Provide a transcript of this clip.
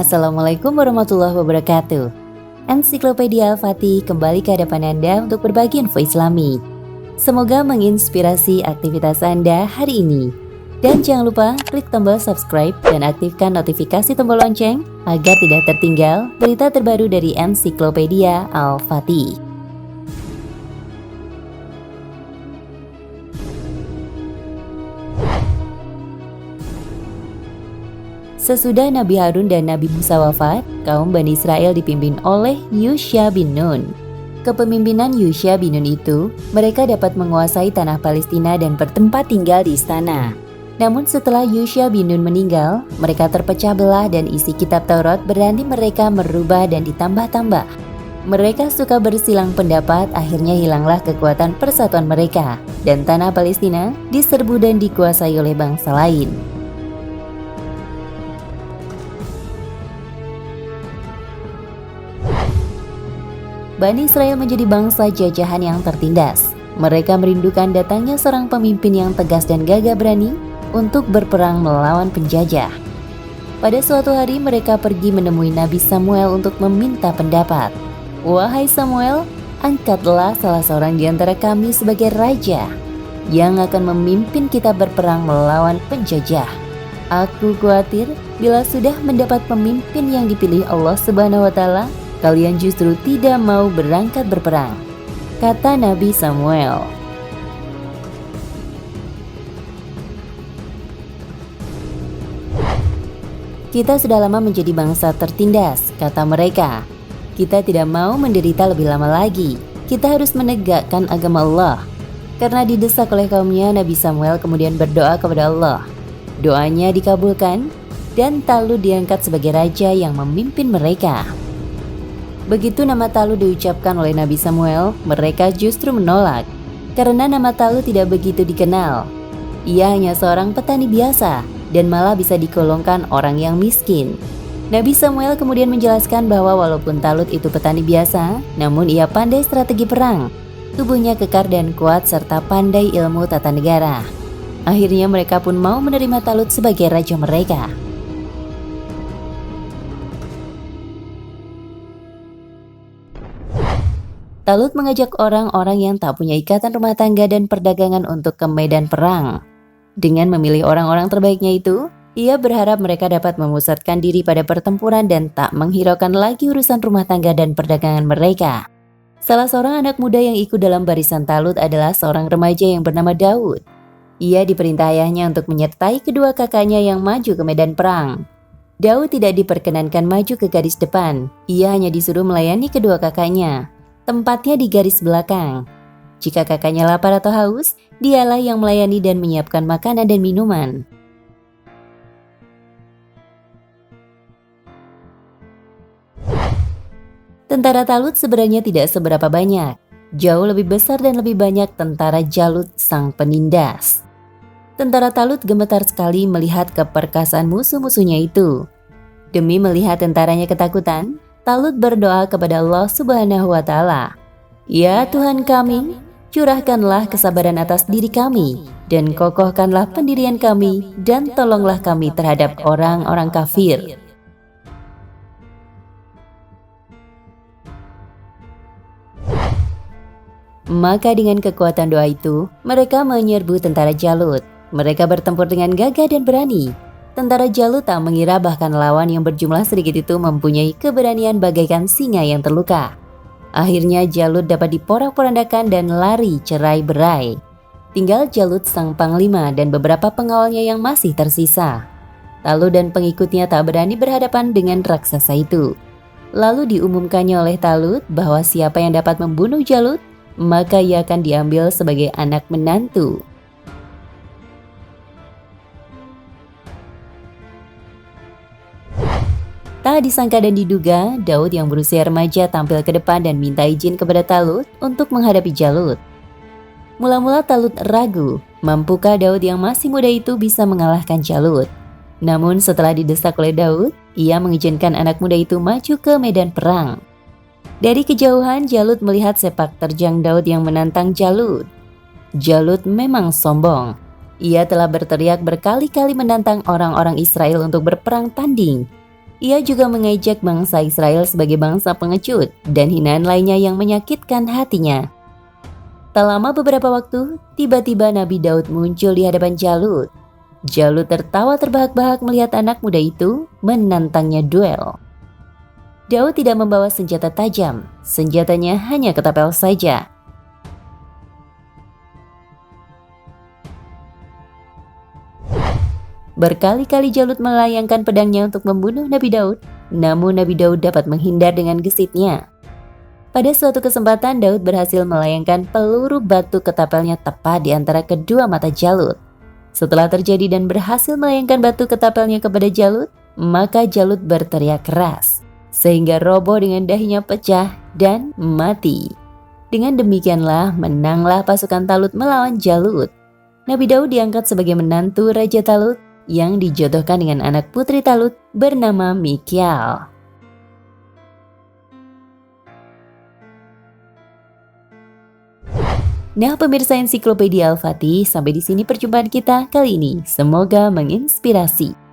Assalamualaikum warahmatullahi wabarakatuh. Ensiklopedia Al-Fatih kembali ke hadapan Anda untuk berbagi info Islami. Semoga menginspirasi aktivitas Anda hari ini. Dan jangan lupa klik tombol subscribe dan aktifkan notifikasi tombol lonceng agar tidak tertinggal berita terbaru dari Ensiklopedia Al-Fatih. Sesudah Nabi Harun dan Nabi Musa wafat, kaum Bani Israel dipimpin oleh Yusha bin Nun. Kepemimpinan Yusha bin Nun itu, mereka dapat menguasai tanah Palestina dan bertempat tinggal di istana. Namun setelah Yusha bin Nun meninggal, mereka terpecah belah dan isi kitab Taurat berani mereka merubah dan ditambah-tambah. Mereka suka bersilang pendapat, akhirnya hilanglah kekuatan persatuan mereka, dan tanah Palestina diserbu dan dikuasai oleh bangsa lain. Bani Israel menjadi bangsa jajahan yang tertindas. Mereka merindukan datangnya seorang pemimpin yang tegas dan gagah berani untuk berperang melawan penjajah. Pada suatu hari mereka pergi menemui Nabi Samuel untuk meminta pendapat. "Wahai Samuel, angkatlah salah seorang di antara kami sebagai raja yang akan memimpin kita berperang melawan penjajah. Aku khawatir bila sudah mendapat pemimpin yang dipilih Allah Subhanahu wa Ta'ala, kalian justru tidak mau berangkat berperang," kata Nabi Samuel. "Kita sudah lama menjadi bangsa tertindas," kata mereka. "Kita tidak mau menderita lebih lama lagi. Kita harus menegakkan agama Allah." Karena didesak oleh kaumnya, Nabi Samuel kemudian berdoa kepada Allah. Doanya dikabulkan dan Talut diangkat sebagai raja yang memimpin mereka. Begitu nama Talut diucapkan oleh Nabi Samuel, mereka justru menolak, karena nama Talut tidak begitu dikenal. Ia hanya seorang petani biasa, dan malah bisa digolongkan orang yang miskin. Nabi Samuel kemudian menjelaskan bahwa walaupun Talut itu petani biasa, namun ia pandai strategi perang. Tubuhnya kekar dan kuat serta pandai ilmu tata negara. Akhirnya mereka pun mau menerima Talut sebagai raja mereka. Talut mengajak orang-orang yang tak punya ikatan rumah tangga dan perdagangan untuk ke medan perang. Dengan memilih orang-orang terbaiknya itu, ia berharap mereka dapat memusatkan diri pada pertempuran dan tak menghiraukan lagi urusan rumah tangga dan perdagangan mereka. Salah seorang anak muda yang ikut dalam barisan Talut adalah seorang remaja yang bernama Daud. Ia diperintah ayahnya untuk menyertai kedua kakaknya yang maju ke medan perang. Daud tidak diperkenankan maju ke garis depan, ia hanya disuruh melayani kedua kakaknya. Tempatnya di garis belakang. Jika kakaknya lapar atau haus, dialah yang melayani dan menyiapkan makanan dan minuman. Tentara Talut sebenarnya tidak seberapa banyak. Jauh lebih besar dan lebih banyak tentara Jalut sang penindas. Tentara Talut gemetar sekali melihat keperkasaan musuh-musuhnya itu. Demi melihat tentaranya ketakutan, Talut berdoa kepada Allah Subhanahu wa Ta'ala. "Ya Tuhan kami, curahkanlah kesabaran atas diri kami, dan kokohkanlah pendirian kami, dan tolonglah kami terhadap orang-orang kafir." Maka dengan kekuatan doa itu, mereka menyerbu tentara Jalut. Mereka bertempur dengan gagah dan berani. Tentara Jalut tak mengira bahkan lawan yang berjumlah sedikit itu mempunyai keberanian bagaikan singa yang terluka. Akhirnya Jalut dapat diporak-porandakan dan lari cerai-berai. Tinggal Jalut sang panglima dan beberapa pengawalnya yang masih tersisa. Talut dan pengikutnya tak berani berhadapan dengan raksasa itu. Lalu diumumkannya oleh Talut bahwa siapa yang dapat membunuh Jalut, maka ia akan diambil sebagai anak menantu. Tak disangka dan diduga, Daud yang berusia remaja tampil ke depan dan minta izin kepada Talut untuk menghadapi Jalut. Mula-mula Talut ragu, mampukah Daud yang masih muda itu bisa mengalahkan Jalut? Namun setelah didesak oleh Daud, ia mengizinkan anak muda itu maju ke medan perang. Dari kejauhan, Jalut melihat sepak terjang Daud yang menantang Jalut. Jalut memang sombong. Ia telah berteriak berkali-kali menantang orang-orang Israel untuk berperang tanding. Ia juga mengejek bangsa Israel sebagai bangsa pengecut dan hinaan lainnya yang menyakitkan hatinya. Tak lama beberapa waktu, tiba-tiba Nabi Daud muncul di hadapan Jalut. Jalut tertawa terbahak-bahak melihat anak muda itu menantangnya duel. Daud tidak membawa senjata tajam, senjatanya hanya ketapel saja. Berkali-kali Jalut melayangkan pedangnya untuk membunuh Nabi Daud, namun Nabi Daud dapat menghindar dengan gesitnya. Pada suatu kesempatan, Daud berhasil melayangkan peluru batu ketapelnya tepat di antara kedua mata Jalut. Setelah terjadi dan berhasil melayangkan batu ketapelnya kepada Jalut, maka Jalut berteriak keras, sehingga roboh dengan dahinya pecah dan mati. Dengan demikianlah menanglah pasukan Talut melawan Jalut. Nabi Daud diangkat sebagai menantu Raja Talut yang dijodohkan dengan anak putri Talut bernama Mikyal. Nah pemirsa Ensiklopedia Al-Fatih, sampai di sini perjumpaan kita kali ini. Semoga menginspirasi.